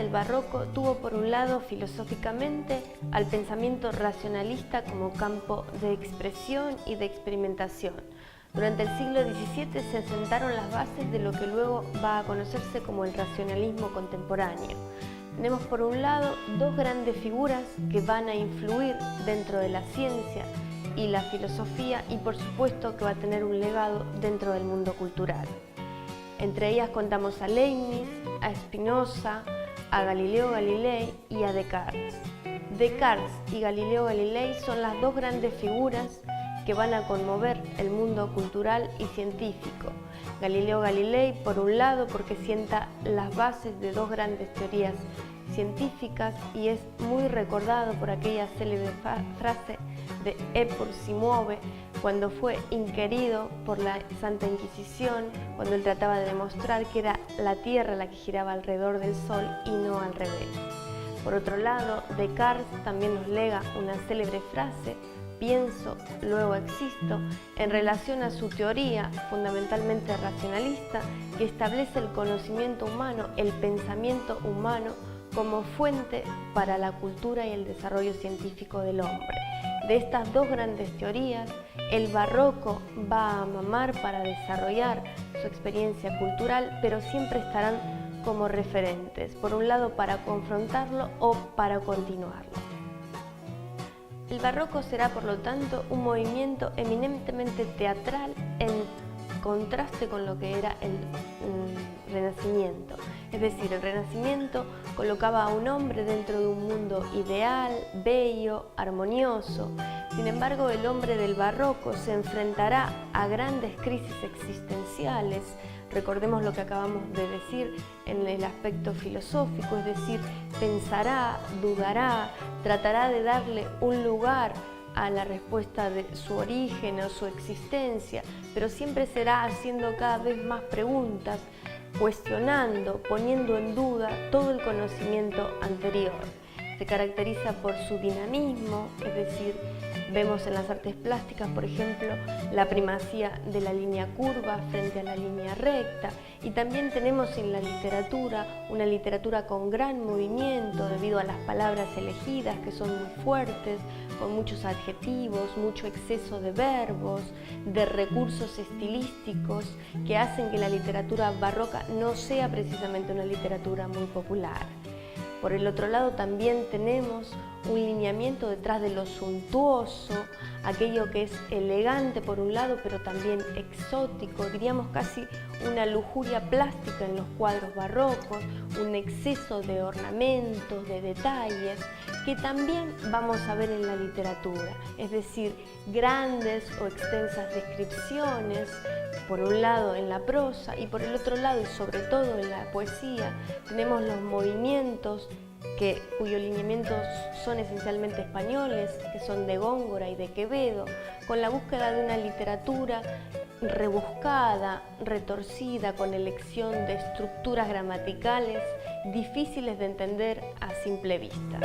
del barroco tuvo por un lado filosóficamente al pensamiento racionalista como campo de expresión y de experimentación. Durante el siglo XVII se sentaron las bases de lo que luego va a conocerse como el racionalismo contemporáneo. Tenemos por un lado dos grandes figuras que van a influir dentro de la ciencia y la filosofía y por supuesto que va a tener un legado dentro del mundo cultural. Entre ellas contamos a Leibniz, a Spinoza, a Galileo Galilei y a Descartes. Descartes y Galileo Galilei son las dos grandes figuras que van a conmover el mundo cultural y científico. Galileo Galilei, por un lado, porque sienta las bases de dos grandes teorías científicas y es muy recordado por aquella célebre frase de «E pur si muove», cuando fue inquirido por la Santa Inquisición, cuando él trataba de demostrar que era la Tierra la que giraba alrededor del Sol y no al revés. Por otro lado, Descartes también nos lega una célebre frase: «Pienso, luego existo», en relación a su teoría fundamentalmente racionalista que establece el conocimiento humano, el pensamiento humano como fuente para la cultura y el desarrollo científico del hombre. De estas dos grandes teorías, el barroco va a mamar para desarrollar su experiencia cultural, pero siempre estarán como referentes, por un lado para confrontarlo o para continuarlo. El barroco será, por lo tanto, un movimiento eminentemente teatral en contraste con lo que era el Renacimiento. Es decir, el Renacimiento colocaba a un hombre dentro de un mundo ideal, bello, armonioso. Sin embargo, el hombre del barroco se enfrentará a grandes crisis existenciales. Recordemos lo que acabamos de decir en el aspecto filosófico, es decir, pensará, dudará, tratará de darle un lugar a la respuesta de su origen o su existencia, pero siempre será haciendo cada vez más preguntas, cuestionando, poniendo en duda todo el conocimiento anterior. Se caracteriza por su dinamismo, es decir, vemos en las artes plásticas, por ejemplo, la primacía de la línea curva frente a la línea recta, y también tenemos en la literatura una literatura con gran movimiento debido a las palabras elegidas que son muy fuertes, con muchos adjetivos, mucho exceso de verbos, de recursos estilísticos que hacen que la literatura barroca no sea precisamente una literatura muy popular. Por el otro lado también tenemos un lineamiento detrás de lo suntuoso, aquello que es elegante por un lado, pero también exótico, diríamos casi una lujuria plástica en los cuadros barrocos, un exceso de ornamentos, de detalles, que también vamos a ver en la literatura, es decir, grandes o extensas descripciones, por un lado en la prosa y por el otro lado y sobre todo en la poesía tenemos los movimientos cuyos lineamientos son esencialmente españoles, que son de Góngora y de Quevedo, con la búsqueda de una literatura rebuscada, retorcida, con elección de estructuras gramaticales difíciles de entender a simple vista.